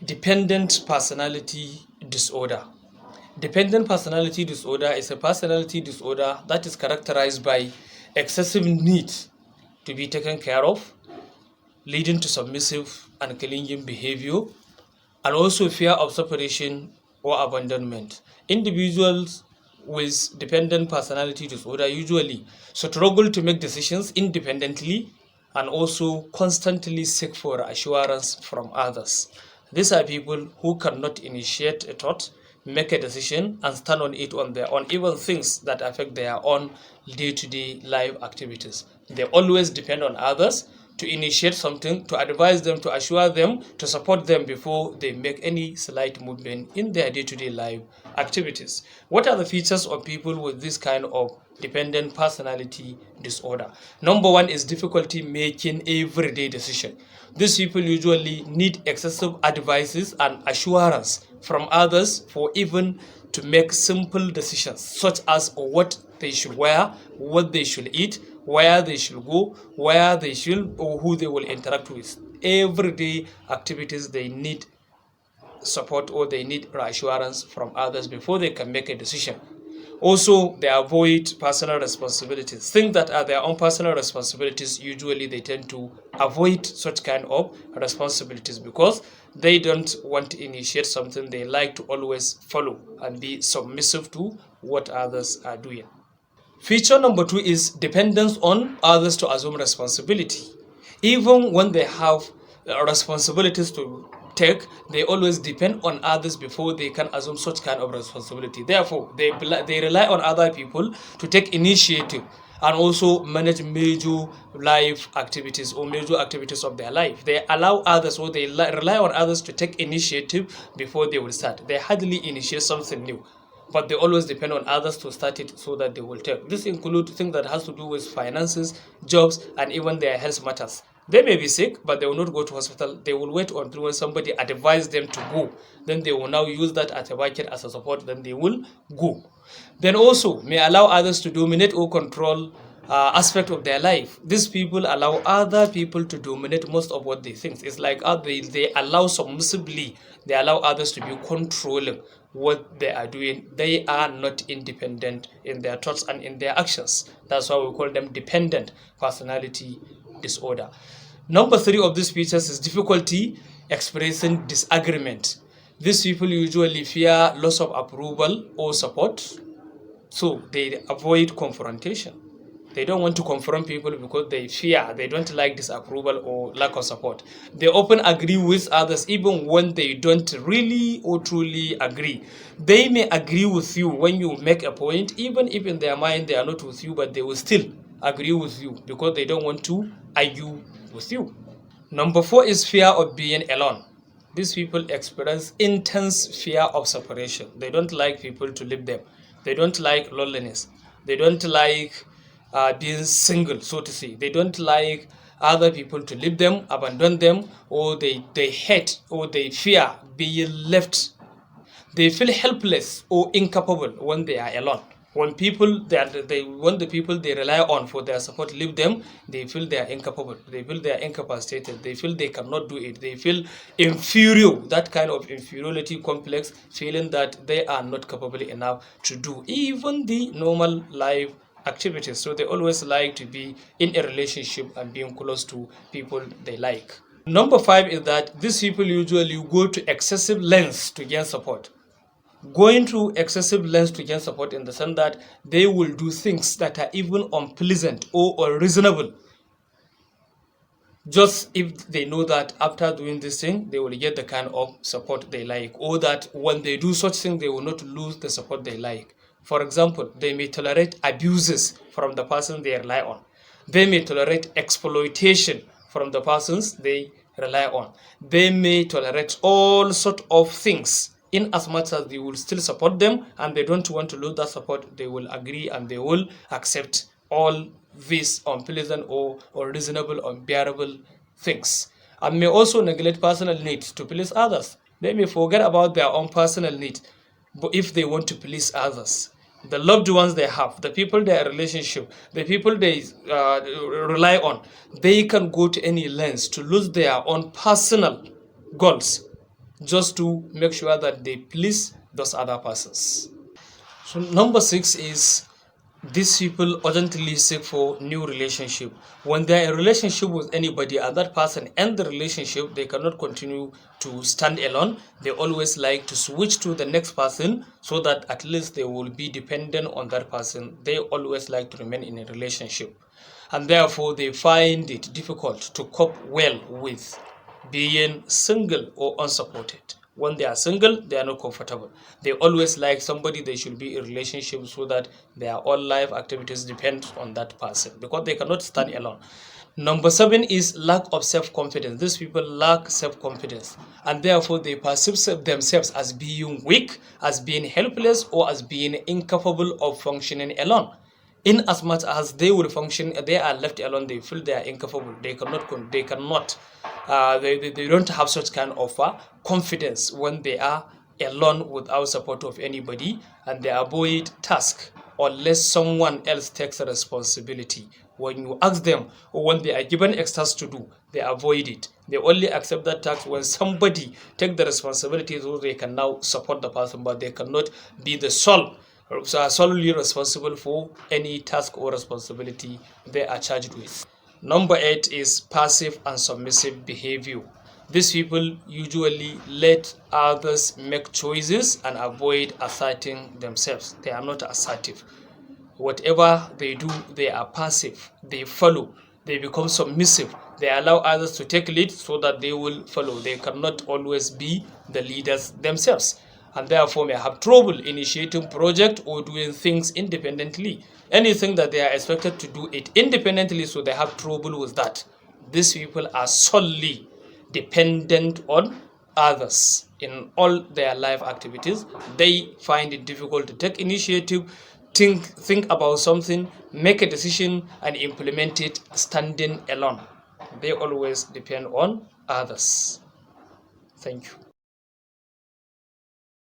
Dependent personality disorder. Dependent personality disorder is a personality disorder that is characterized by excessive need to be taken care of, leading to submissive and clinging behavior, and also fear of separation or abandonment. Individuals with dependent personality disorder usually struggle to make decisions independently and also constantly seek for assurance from others. These are people who cannot initiate a thought, make a decision, and stand on it on their own, even things that affect their own day to day life activities. They always depend on others to initiate something, to advise them, to assure them, to support them before they make any slight movement in their day to day life activities. What are the features of people with this kind of dependent personality disorder? Number one is difficulty making everyday decision. These people usually need excessive advices and assurance from others for even to make simple decisions, such as what they should wear, what they should eat, where they should go, where they should, or who they will interact with. Everyday activities, they need support or they need reassurance from others before they can make a decision. Also, they avoid personal responsibilities. Things that are their own personal responsibilities, usually they tend to avoid such kind of responsibilities because they don't want to initiate something. They like to always follow and be submissive to what others are doing. Feature number two is dependence on others to assume responsibility. Even when they have responsibilities to take, they always depend on others before they can assume such kind of responsibility. Therefore, they rely on other people to take initiative and also manage major life activities or major activities of their life. They allow others or they rely on others to take initiative before they will start. They hardly initiate something new, but they always depend on others to start it so that they will take. This includes things that has to do with finances, jobs, and even their health matters. They may be sick, but they will not go to hospital. They will wait until when somebody advises them to go. Then they will now use that as a bucket, as a support. Then they will go. Then also may allow others to dominate or control aspect of their life. These people allow other people to dominate most of what they think. It's like they allow submissively, they allow others to be controlling what they are doing. They are not independent in their thoughts and in their actions. That's why we call them dependent personality disorder. Number three of these features is difficulty expressing disagreement. These people usually fear loss of approval or support, so they avoid confrontation. They don't want to confront people because they fear, they don't like disapproval or lack of support. They often agree with others even when they don't really or truly agree. They may agree with you when you make a point, even if in their mind they are not with you, but they will still agree with you because they don't want to argue with you. Number four is fear of being alone. These people experience intense fear of separation. They don't like people to leave them. They don't like loneliness. They don't like being single, so to say. They don't like other people to leave them, abandon them, or they hate or they fear being left. They feel helpless or incapable when they are alone. When people when the people they rely on for their support leave them, they feel they are incapable. They feel they are incapacitated. They feel they cannot do it. They feel inferior. That kind of inferiority complex, feeling that they are not capable enough to do even the normal life activities. So they always like to be in a relationship and being close to people they like. Number five is that these people usually go to excessive lengths to gain support. Going to excessive lengths to gain support in the sense that they will do things that are even unpleasant or unreasonable, just if they know that after doing this thing they will get the kind of support they like, or that when they do such thing they will not lose the support they like. For example, they may tolerate abuses from the person they rely on. They may tolerate exploitation from the persons they rely on. They may tolerate all sort of things in as much as they will still support them and they don't want to lose that support. They will agree and they will accept all these unpleasant or unreasonable, unbearable things, and may also neglect personal needs to please others. They may forget about their own personal needs, but if they want to please others, the loved ones they have, the people they are relationship, the people they rely on, they can go to any lengths to lose their own personal goals just to make sure that they please those other persons. So number 6 is these people urgently seek for new relationship. When they're in a relationship with anybody and that person end the relationship, they cannot continue to stand alone. They always like to switch to the next person so that at least they will be dependent on that person. They always like to remain in a relationship, and therefore they find it difficult to cope well with being single or unsupported. When they are single, they are not comfortable. They always like somebody they should be in relationship so that their all life activities depend on that person because they cannot stand alone. Number 7 is lack of self-confidence. These people lack self-confidence and therefore they perceive themselves as being weak, as being helpless, or as being incapable of functioning alone. In as much as they will function, they are left alone, they feel they are incapable, they don't have such kind of confidence when they are alone without support of anybody, and they avoid task unless someone else takes the responsibility. When you ask them or when they are given a task to do, they avoid it. They only accept that task when somebody take the responsibility, so they can now support the person, but they cannot be the solely responsible for any task or responsibility they are charged with. Number 8 is passive and submissive behavior. These people usually let others make choices and avoid asserting themselves. They are not assertive. Whatever they do, they are passive. They follow. They become submissive. They allow others to take lead so that they will follow. They cannot always be the leaders themselves, and therefore may have trouble initiating project or doing things independently. Anything that they are expected to do it independently, so they have trouble with that. These people are solely dependent on others in all their life activities. They find it difficult to take initiative, think about something, make a decision, and implement it standing alone. They always depend on others. Thank you.